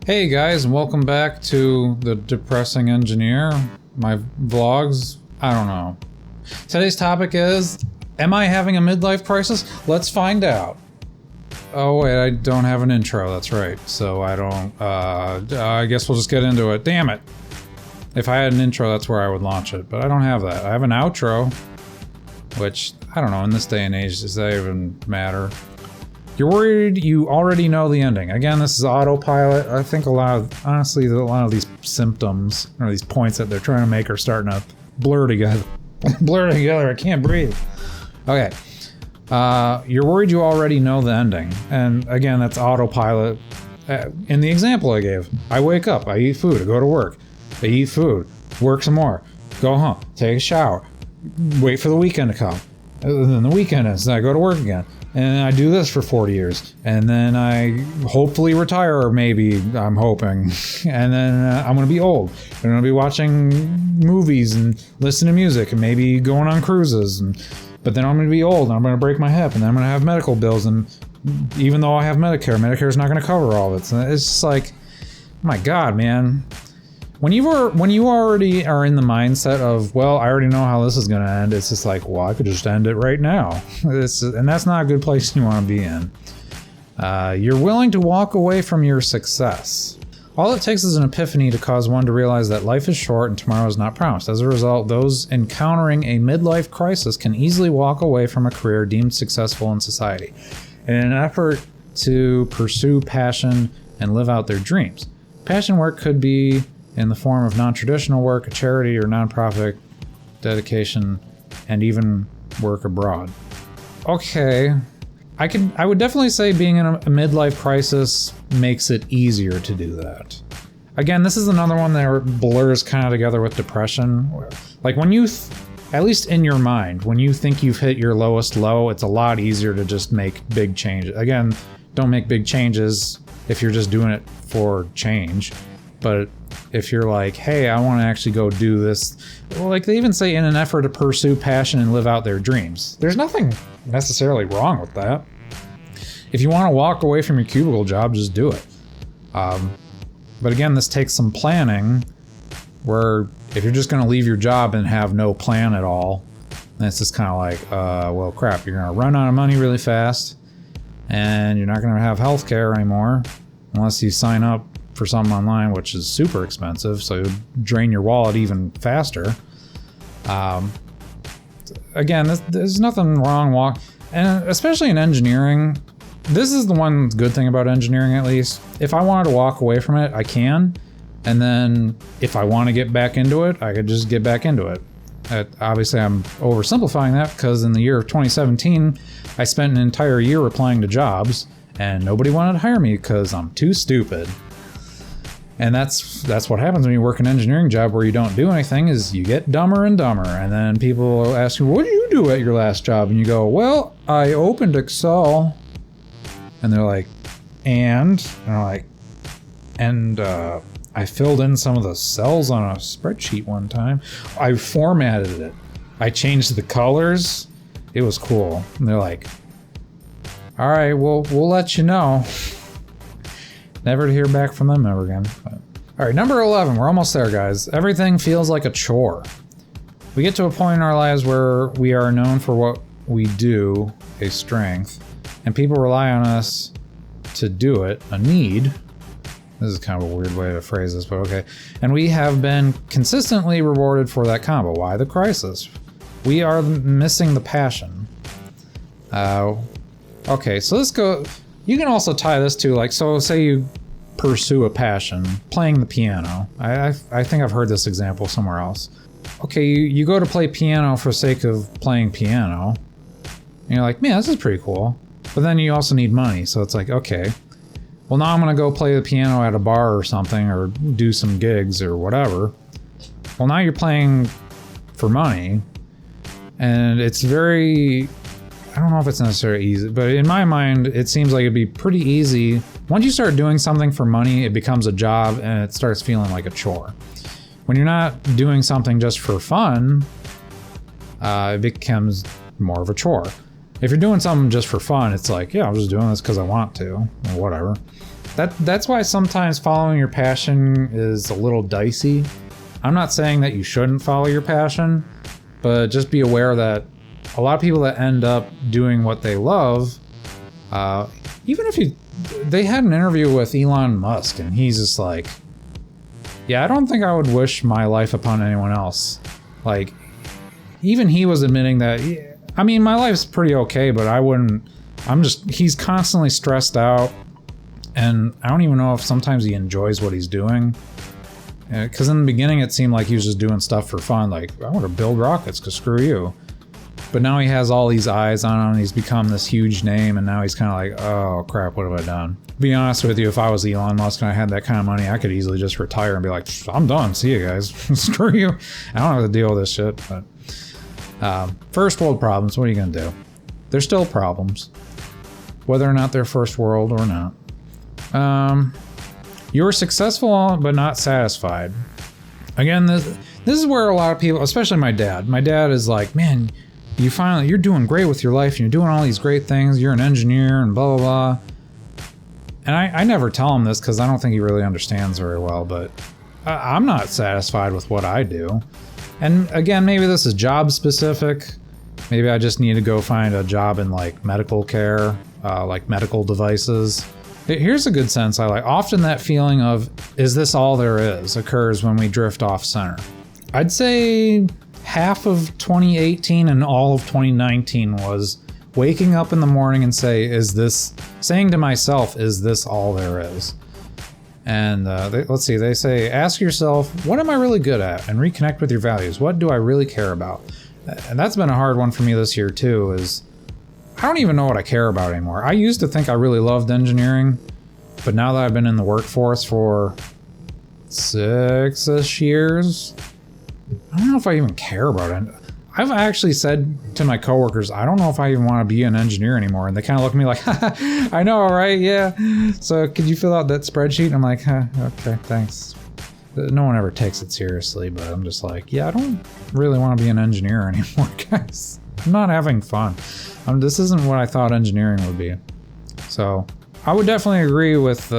Hey guys, and welcome back to the Depressing Engineer, my vlogs. I don't know. Today's topic is, am I having a midlife crisis? Let's find out. Oh wait, I don't have an intro, that's right. So I guess we'll just get into it. Damn it. If I had an intro, that's where I would launch it, but I don't have that. I have an outro, which, I don't know, in this day and age, does that even matter? You're worried you already know the ending. Again, this is autopilot. I think honestly, a lot of these symptoms, or these points that they're trying to make are starting to blur together. Blur together, I can't breathe. Okay. You're worried you already know the ending. And again, that's autopilot. In the example I gave, I wake up, I eat food, I go to work, I eat food, work some more, go home, take a shower, wait for the weekend to come. And then the weekend ends, and I go to work again. And I do this for 40 years. And then I hopefully retire, or maybe, I'm hoping. And then I'm going to be old. I'm going to be watching movies and listening to music and maybe going on cruises. But then I'm going to be old and I'm going to break my hip and then I'm going to have medical bills. And even though I have Medicare is not going to cover all of it. So it's just like, my God, man. When you already are in the mindset of, well, I already know how this is going to end, it's just like, well, I could just end it right now. And that's not a good place you want to be in. You're willing to walk away from your success. All it takes is an epiphany to cause one to realize that life is short and tomorrow is not promised. As a result, those encountering a midlife crisis can easily walk away from a career deemed successful in society in an effort to pursue passion and live out their dreams. Passion work could be in the form of non-traditional work, a charity or nonprofit dedication, and even work abroad. Okay, I would definitely say being in a midlife crisis makes it easier to do that. Again, this is another one that blurs kind of together with depression. Like when you, at least in your mind, when you think you've hit your lowest low, it's a lot easier to just make big changes. Again, don't make big changes if you're just doing it for change. But if you're like, hey, I want to actually go do this, like they even say in an effort to pursue passion and live out their dreams. There's nothing necessarily wrong with that. If you want to walk away from your cubicle job, just do it. But again, this takes some planning, where if you're just going to leave your job and have no plan at all, then it's just kind of like, well, crap, you're going to run out of money really fast, and you're not going to have health care anymore unless you sign up for something online, which is super expensive, so you drain your wallet even faster. Again, there's nothing wrong and especially in engineering, this is the one good thing about engineering, at least. If I wanted to walk away from it, I can, and then if I want to get back into it, I could just get back into it. Obviously, I'm oversimplifying that because in the year of 2017, I spent an entire year applying to jobs, and nobody wanted to hire me because I'm too stupid. And that's what happens when you work an engineering job where you don't do anything, is you get dumber and dumber. And then people ask you, what did you do at your last job? And you go, well, I opened Excel. And they're like, and I'm like, I filled in some of the cells on a spreadsheet one time. I formatted it. I changed the colors. It was cool. And they're like, all right, well, we'll let you know. Never to hear back from them ever again. But. All right, number 11. We're almost there, guys. Everything feels like a chore. We get to a point in our lives where we are known for what we do, a strength, and people rely on us to do it, a need. This is kind of a weird way to phrase this, but okay. And we have been consistently rewarded for that combo. Why the crisis? We are missing the passion. Okay, so let's go. You can also tie this to, like, so say you pursue a passion, playing the piano. I think I've heard this example somewhere else. Okay, you go to play piano for the sake of playing piano, and you're like, man, this is pretty cool. But then you also need money, so it's like, okay, well, now I'm gonna go play the piano at a bar or something, or do some gigs or whatever. Well, now you're playing for money, and it's very, I don't know if it's necessarily easy, but in my mind, it seems like it'd be pretty easy. Once you start doing something for money, it becomes a job and it starts feeling like a chore. When you're not doing something just for fun, it becomes more of a chore. If you're doing something just for fun, it's like, yeah, I'm just doing this because I want to, or whatever. That's why sometimes following your passion is a little dicey. I'm not saying that you shouldn't follow your passion, but just be aware that a lot of people that end up doing what they love, even if they had an interview with Elon Musk and he's just like, yeah, I don't think I would wish my life upon anyone else. Like, even he was admitting that, I mean, my life's pretty okay, but he's constantly stressed out. And I don't even know if sometimes he enjoys what he's doing. Because in the beginning, it seemed like he was just doing stuff for fun. Like, I want to build rockets, because screw you. But now he has all these eyes on him. He's become this huge name. And now he's kind of like, oh, crap, what have I done? To be honest with you, if I was Elon Musk and I had that kind of money, I could easily just retire and be like, I'm done. See you guys. Screw you. I don't have to deal with this shit. But first world problems, what are you going to do? They're still problems. Whether or not they're first world or not. You were successful but not satisfied. Again, this is where a lot of people, especially my dad is like, man, you're doing great with your life and you're doing all these great things. You're an engineer and blah, blah, blah. And I never tell him this because I don't think he really understands very well, but I'm not satisfied with what I do. And again, maybe this is job specific. Maybe I just need to go find a job in like medical care, like medical devices. Here's a good sense I like. Often that feeling of, is this all there is, occurs when we drift off center. I'd say half of 2018 and all of 2019 was waking up in the morning and saying to myself, is this all there is? And let's see, they say, ask yourself, what am I really good at? And reconnect with your values. What do I really care about? And that's been a hard one for me this year too, is I don't even know what I care about anymore. I used to think I really loved engineering, but now that I've been in the workforce for 6-ish years, I don't know if I even care about it. I've actually said to my coworkers, I don't know if I even want to be an engineer anymore. And they kind of look at me like, I know, right? Yeah. So could you fill out that spreadsheet? And I'm like, okay, thanks. No one ever takes it seriously, but I'm just like, yeah, I don't really want to be an engineer anymore, guys. I'm not having fun. This isn't what I thought engineering would be. So I would definitely agree with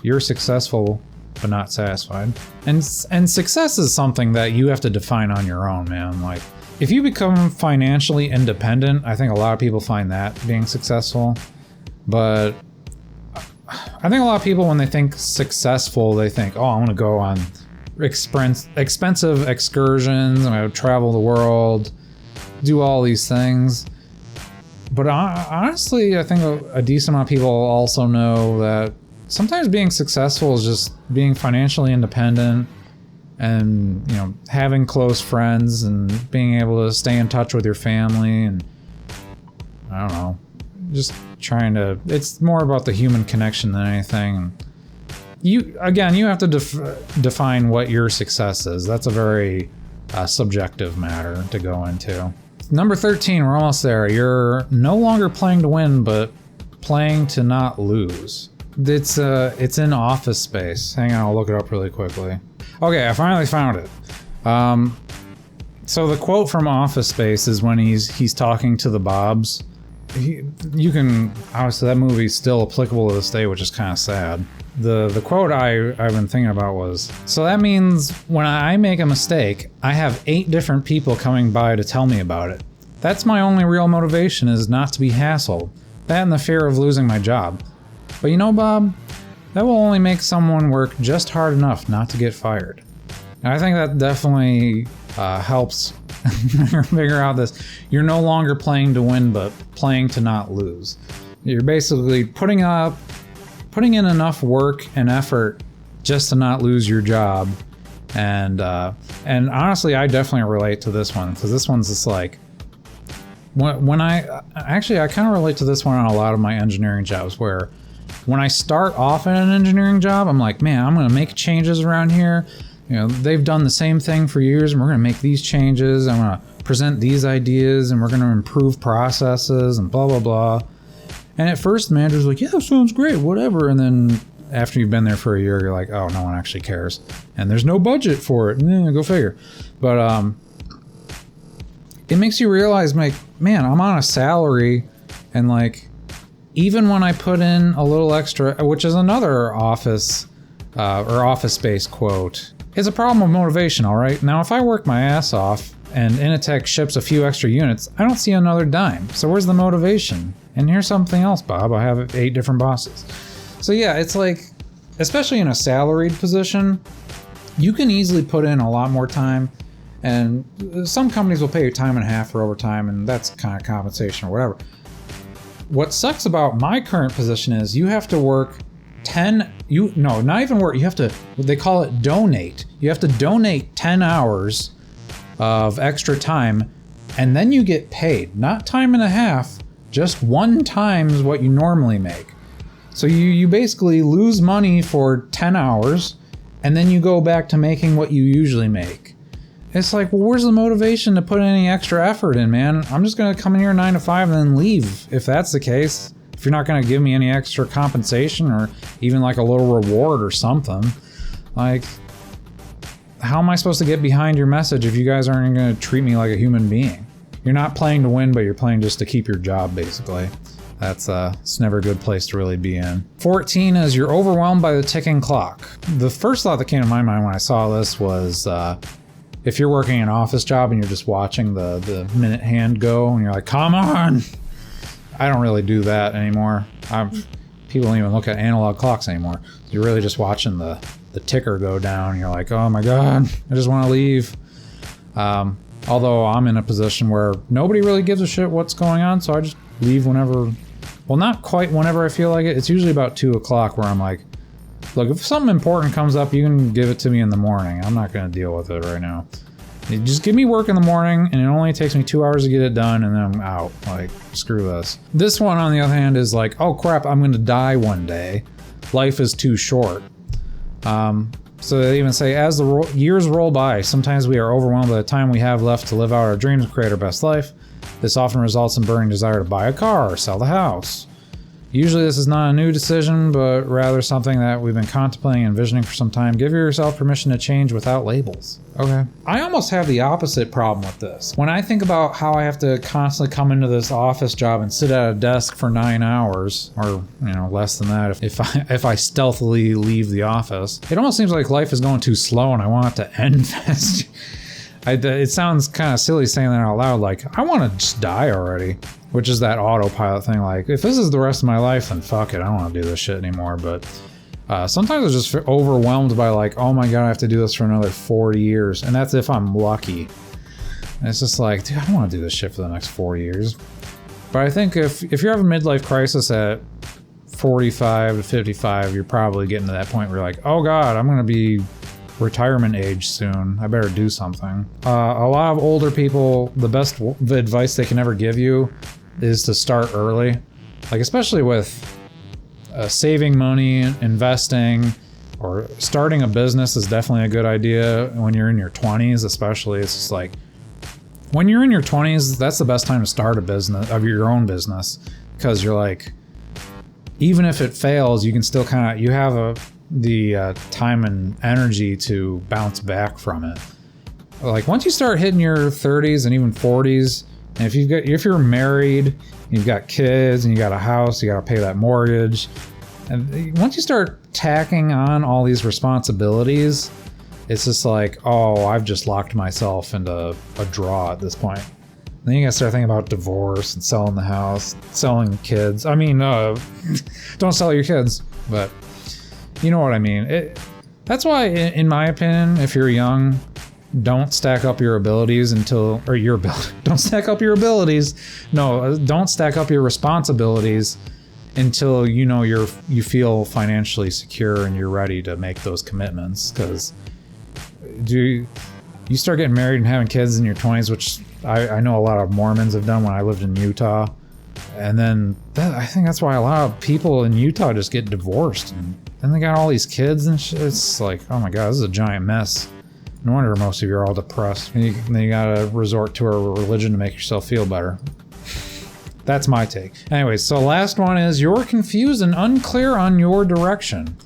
you're successful but not satisfied. And success is something that you have to define on your own, man. Like, if you become financially independent, I think a lot of people find that being successful. But I think a lot of people, when they think successful, they think, oh, I want to go on expensive excursions, I'm going to travel the world, do all these things. But honestly, I think a decent amount of people also know that sometimes being successful is just being financially independent and, you know, having close friends and being able to stay in touch with your family, and I don't know, just trying to, it's more about the human connection than anything. You have to define what your success is. That's a very subjective matter to go into. Number 13, we're almost there. You're no longer playing to win, but playing to not lose. It's in Office Space. Hang on, I'll look it up really quickly. Okay, I finally found it. So the quote from Office Space is when he's talking to the Bobs. You can, obviously that movie's still applicable to this day, which is kind of sad. The quote I've been thinking about was, so that means when I make a mistake, I have 8 different people coming by to tell me about it. That's my only real motivation, is not to be hassled. That and the fear of losing my job. But you know, Bob, that will only make someone work just hard enough not to get fired. And I think that definitely helps figure out this. You're no longer playing to win, but playing to not lose. You're basically putting in enough work and effort just to not lose your job. And honestly, I definitely relate to this one, because this one's just like, when I kind of relate to this one on a lot of my engineering jobs, where when I start off in an engineering job, I'm like, man, I'm going to make changes around here. You know, they've done the same thing for years, and we're going to make these changes. I'm going to present these ideas, and we're going to improve processes and blah, blah, blah. And at first, the manager's like, yeah, that sounds great, whatever. And then after you've been there for a year, you're like, oh, no one actually cares. And there's no budget for it. Go figure. But it makes you realize, like, man, I'm on a salary, and like, even when I put in a little extra, which is another office or office space quote, it's a problem of motivation, all right? Now, if I work my ass off and Initech ships a few extra units, I don't see another dime. So where's the motivation? And here's something else, Bob. I have 8 different bosses. So yeah, it's like, especially in a salaried position, you can easily put in a lot more time, and some companies will pay you time and a half for overtime, and that's kind of compensation or whatever. What sucks about my current position is you have to work not even work, you have to, they call it donate. You have to donate 10 hours of extra time, and then you get paid. Not time and a half, just 1 times what you normally make. So you basically lose money for 10 hours, and then you go back to making what you usually make. It's like, well, where's the motivation to put any extra effort in, man? I'm just gonna come in here 9 to 5 and then leave, if that's the case. If you're not gonna give me any extra compensation or even like a little reward or something. Like, how am I supposed to get behind your message if you guys aren't gonna treat me like a human being? You're not playing to win, but you're playing just to keep your job, basically. It's never a good place to really be in. 14 is you're overwhelmed by the ticking clock. The first thought that came to my mind when I saw this was, if you're working an office job and you're just watching the minute hand go and you're like, come on. I don't really do that anymore. People don't even look at analog clocks anymore. You're really just watching the ticker go down. And you're like, oh my God, I just want to leave. Although I'm in a position where nobody really gives a shit what's going on, so I just leave whenever, well, not quite whenever I feel like it. It's usually about 2 o'clock where I'm like, look, if something important comes up, you can give it to me in the morning. I'm not going to deal with it right now. You just give me work in the morning, and it only takes me 2 hours to get it done, and then I'm out. Like, screw this. This one, on the other hand, is like, oh crap, I'm going to die one day. Life is too short. So they even say, as the years roll by, sometimes we are overwhelmed by the time we have left to live out our dreams and create our best life. This often results in burning desire to buy a car or sell the house. Usually this is not a new decision, but rather something that we've been contemplating and envisioning for some time. Give yourself permission to change without labels. Okay. I almost have the opposite problem with this. When I think about how I have to constantly come into this office job and sit at a desk for 9 hours, or less than that if I stealthily leave the office, it almost seems like life is going too slow and I want it to end fast. It sounds kind of silly saying that out loud, like, I want to just die already. Which is that autopilot thing, like, if this is the rest of my life, then fuck it, I don't want to do this shit anymore. But sometimes I just feel overwhelmed by like, oh my God, I have to do this for another 40 years. And that's if I'm lucky. And it's just like, dude, I don't want to do this shit for the next 4 years. But I think if you're having a midlife crisis at 45 to 55, you're probably getting to that point where you're like, oh God, I'm going to be retirement age soon. I better do something. A lot of older people, the best advice they can ever give you is to start early. Like, especially with saving money, investing, or starting a business is definitely a good idea when you're in your 20s, especially. It's just like, when you're in your 20s, that's the best time to start a business, of your own business, because you're like, even if it fails, you can still kind of, you have the time and energy to bounce back from it. Like, once you start hitting your 30s and even 40s, and if you're married, you've got kids and you got a house, you got to pay that mortgage, and once you start tacking on all these responsibilities, it's just like, oh, I've just locked myself into a draw at this point. Then you gotta start thinking about divorce and selling the house, selling kids. I mean, don't sell your kids, but you know what I mean. That's why, in my opinion, if you're young, don't stack up your abilities don't stack up your abilities. No, don't stack up your responsibilities until you feel financially secure and you're ready to make those commitments. Because you start getting married and having kids in your 20s, which I know a lot of Mormons have done when I lived in Utah. And then I think that's why a lot of people in Utah just get divorced. And then they got all these kids and shit. It's like, oh my God, this is a giant mess. No wonder most of you are all depressed. And then you gotta resort to a religion to make yourself feel better. That's my take. Anyways, so last one is, you're confused and unclear on your direction.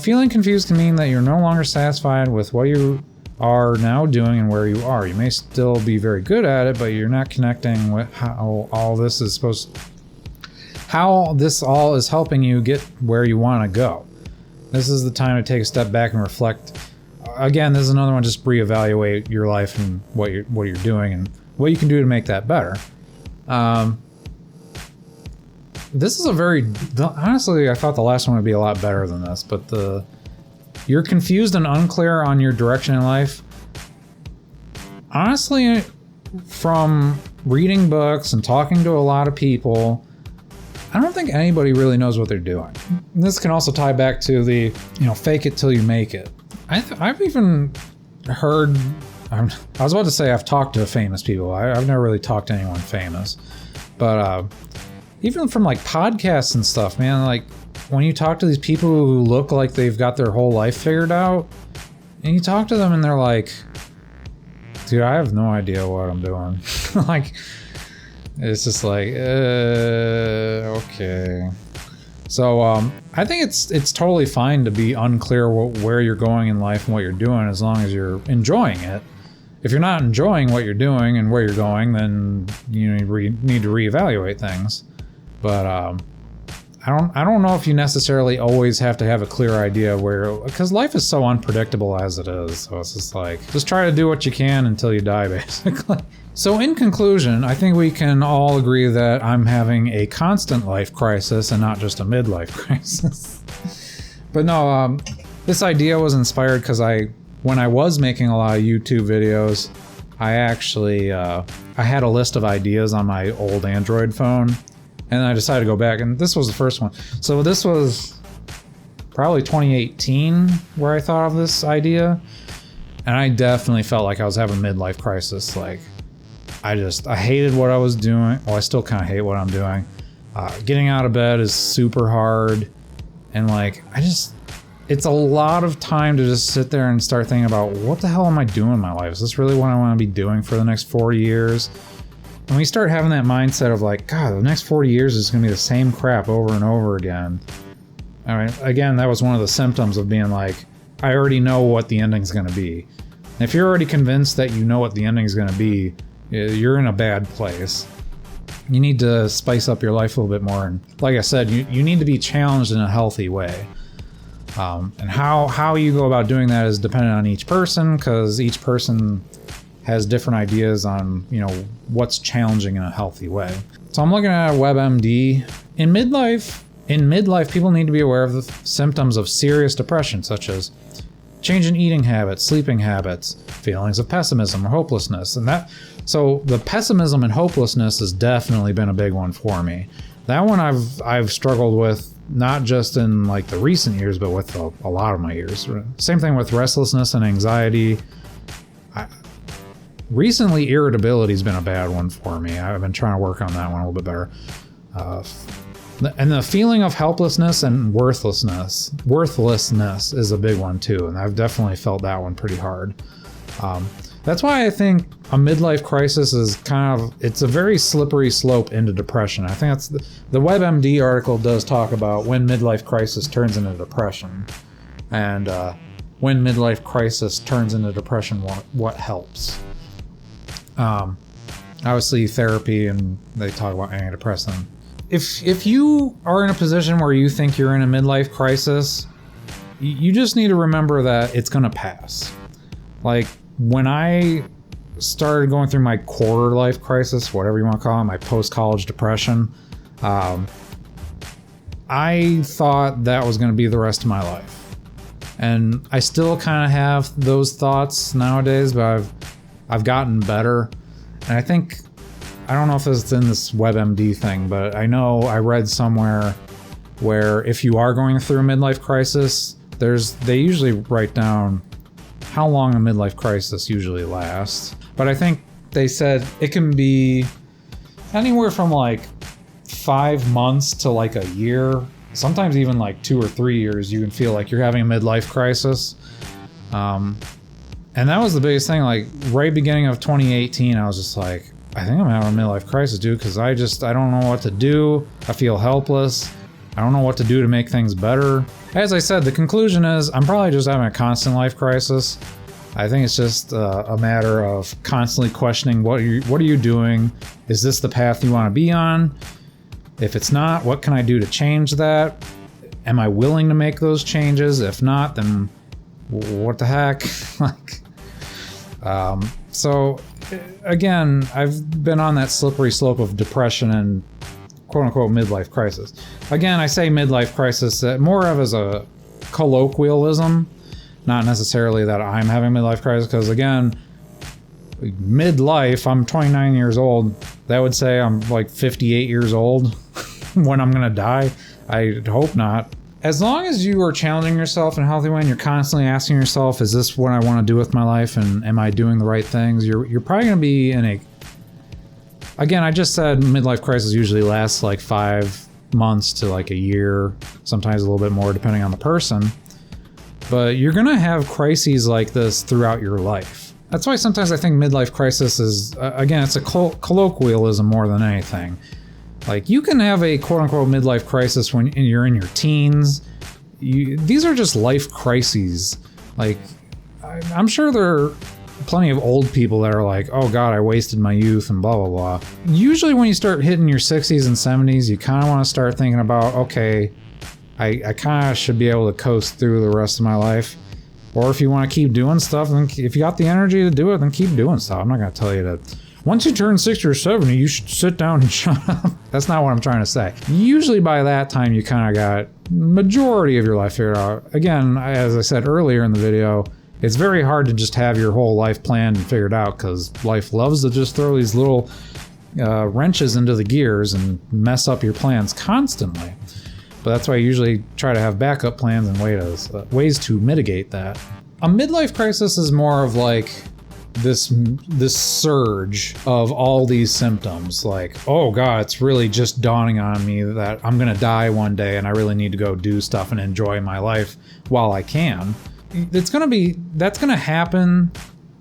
Feeling confused can mean that you're no longer satisfied with what you are now doing and where you are. You may still be very good at it, but you're not connecting with how all this is supposed to... how this all is helping you get where you want to go. This is the time to take a step back and reflect. Again, this is another one, just reevaluate your life and what you're doing and what you can do to make that better. This is honestly, I thought the last one would be a lot better than this, but you're confused and unclear on your direction in life. Honestly, from reading books and talking to a lot of people, I don't think anybody really knows what they're doing. And this can also tie back to the, fake it till you make it. I've even heard, I was about to say I've talked to famous people. I've never really talked to anyone famous. But even from like podcasts and stuff, man, like when you talk to these people who look like they've got their whole life figured out, and you talk to them and they're like, dude, I have no idea what I'm doing. Like, it's just like, okay. So I think it's totally fine to be unclear where you're going in life and what you're doing, as long as you're enjoying it. If you're not enjoying what you're doing and where you're going, then you need to reevaluate things. But I don't know if you necessarily always have to have a clear idea because life is so unpredictable as it is. So it's just like, just try to do what you can until you die, basically. So in conclusion, I think we can all agree that I'm having a constant life crisis and not just a midlife crisis. But no, this idea was inspired because when I was making a lot of YouTube videos, I actually I had a list of ideas on my old Android phone, and I decided to go back, and this was the first one. So this was probably 2018 where I thought of this idea, and I definitely felt like I was having a midlife crisis. Like, I hated what I was doing. Well, I still kind of hate what I'm doing. Getting out of bed is super hard, and like, it's a lot of time to just sit there and start thinking about, what the hell am I doing in my life? Is this really what I want to be doing for the next 40 years? And we start having that mindset of like, God, the next 40 years is going to be the same crap over and over again. I mean, again, that was one of the symptoms of being like, I already know what the ending's going to be. And if you're already convinced that you know what the ending's going to be, you're in a bad place. You need to spice up your life a little bit more. And like I said, you need to be challenged in a healthy way. And how you go about doing that is dependent on each person, because each person has different ideas on, what's challenging in a healthy way. So I'm looking at WebMD. In midlife, people need to be aware of the symptoms of serious depression, such as change in eating habits, sleeping habits, feelings of pessimism or hopelessness. So the pessimism and hopelessness has definitely been a big one for me. That one I've struggled with, not just in like the recent years, but with a lot of my years. Same thing with restlessness and anxiety. Recently, irritability has been a bad one for me. I've been trying to work on that one a little bit better. And the feeling of helplessness and worthlessness is a big one too. And I've definitely felt that one pretty hard. That's why I think a midlife crisis is it's a very slippery slope into depression. I think that's the WebMD article does talk about when midlife crisis turns into depression, and when midlife crisis turns into depression, what helps. Obviously therapy, and they talk about antidepressant. If you are in a position where you think you're in a midlife crisis, you just need to remember that it's gonna pass. Like, when I started going through my quarter life crisis, whatever you want to call it, my post-college depression, I thought that was going to be the rest of my life. And I still kind of have those thoughts nowadays, but I've gotten better. And I don't know if it's in this WebMD thing, but I know I read somewhere where if you are going through a midlife crisis, they usually write down how long a midlife crisis usually lasts. But I think they said it can be anywhere from like 5 months to like a year. Sometimes even like 2 or 3 years, you can feel like you're having a midlife crisis. And that was the biggest thing. Like, right beginning of 2018, I was just like, I think I'm having a midlife crisis, dude, because I don't know what to do. I feel helpless. I don't know what to do to make things better. As I said, the conclusion is I'm probably just having a constant life crisis. I think it's just a matter of constantly questioning what are you doing? Is this the path you want to be on? If it's not, what can I do to change that? Am I willing to make those changes? If not, then what the heck? Like, so again, I've been on that slippery slope of depression and quote unquote midlife crisis. Again, I say midlife crisis more of as a colloquialism, not necessarily that I'm having midlife crisis, because again, midlife, I'm 29 years old. That would say I'm like 58 years old when I'm gonna die. I hope not. As long as you are challenging yourself in a healthy way and you're constantly asking yourself, is this what I want to do with my life, and am I doing the right things? You're probably gonna be in a, again, I just said midlife crisis usually lasts like 5 months to like a year, sometimes a little bit more depending on the person. But you're gonna have crises like this throughout your life. That's why sometimes I think midlife crisis is, again, it's a colloquialism more than anything. Like, you can have a quote-unquote midlife crisis when you're in your teens. These are just life crises. Like, I'm sure there are plenty of old people that are like, oh God, I wasted my youth and blah, blah, blah. Usually when you start hitting your 60s and 70s, you kind of want to start thinking about, okay, I kind of should be able to coast through the rest of my life. Or if you want to keep doing stuff, then if you got the energy to do it, then keep doing stuff. I'm not going to tell you that once you turn 60 or 70, you should sit down and shut up. That's not what I'm trying to say. Usually by that time, you kind of got majority of your life figured out. Again, as I said earlier in the video, it's very hard to just have your whole life planned and figured out, because life loves to just throw these little wrenches into the gears and mess up your plans constantly. But that's why I usually try to have backup plans and ways to mitigate that. A midlife crisis is more of like this surge of all these symptoms. Like, oh God, it's really just dawning on me that I'm gonna die one day and I really need to go do stuff and enjoy my life while I can. That's gonna happen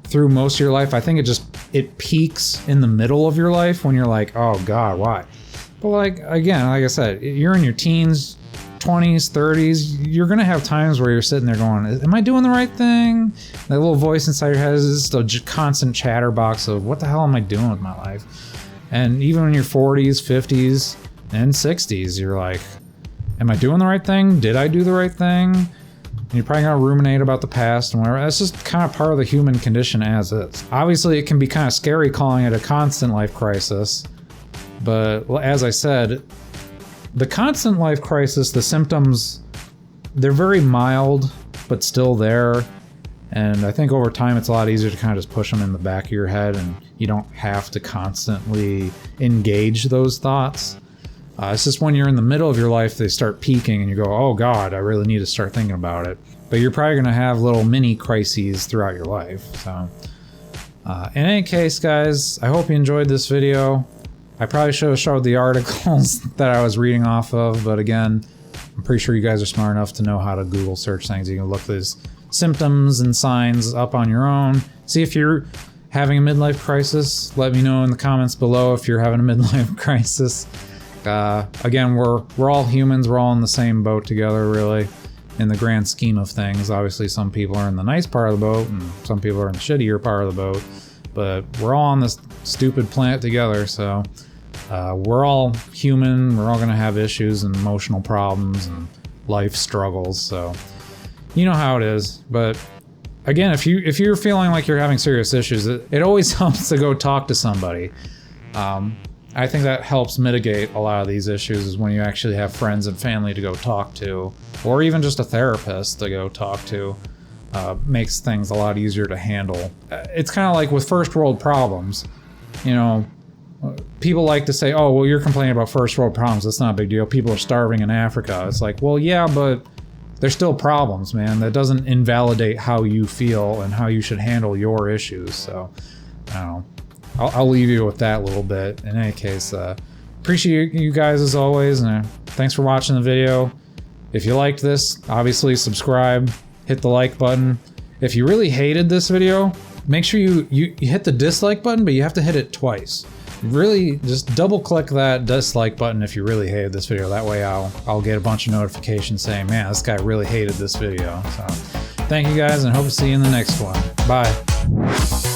through most of your life. I think it peaks in the middle of your life when you're like, oh God, why? But like, again, like I said, you're in your teens, 20s, 30s, you're gonna have times where you're sitting there going, am I doing the right thing? That little voice inside your head is just a constant chatterbox of what the hell am I doing with my life? And even in your 40s, 50s, and 60s, you're like, am I doing the right thing? Did I do the right thing? And you're probably gonna ruminate about the past and whatever. That's just kind of part of the human condition as is. Obviously, it can be kind of scary calling it a constant life crisis. But as I said, the constant life crisis, the symptoms, they're very mild, but still there. And I think over time, it's a lot easier to kind of just push them in the back of your head, and you don't have to constantly engage those thoughts. It's just when you're in the middle of your life, they start peaking and you go, oh God, I really need to start thinking about it. But you're probably gonna have little mini crises throughout your life. So in any case, guys, I hope you enjoyed this video. I probably should have showed the articles that I was reading off of, but again, I'm pretty sure you guys are smart enough to know how to Google search things. You can look these symptoms and signs up on your own. See if you're having a midlife crisis. Let me know in the comments below if you're having a midlife crisis. Again, we're all humans. We're all in the same boat together, really, in the grand scheme of things. Obviously, some people are in the nice part of the boat, and some people are in the shittier part of the boat. But we're all on this stupid planet together, so we're all human. We're all gonna have issues and emotional problems and life struggles. So you know how it is. But again, if you're feeling like you're having serious issues, it always helps to go talk to somebody. I think that helps mitigate a lot of these issues, is when you actually have friends and family to go talk to, or even just a therapist to go talk to. Makes things a lot easier to handle. It's kind of like with first world problems. You know, people like to say, oh, well, you're complaining about first world problems. That's not a big deal. People are starving in Africa. It's like, well, yeah, but they're still problems, man. That doesn't invalidate how you feel and how you should handle your issues. So, I don't know. I'll leave you with that a little bit. In any case, appreciate you guys as always, and thanks for watching the video. If you liked this, obviously subscribe, hit the like button. If you really hated this video, make sure you hit the dislike button, but you have to hit it twice. Really, just double click that dislike button if you really hated this video. That way I'll get a bunch of notifications saying, man, this guy really hated this video. So thank you guys, and hope to see you in the next one. Bye.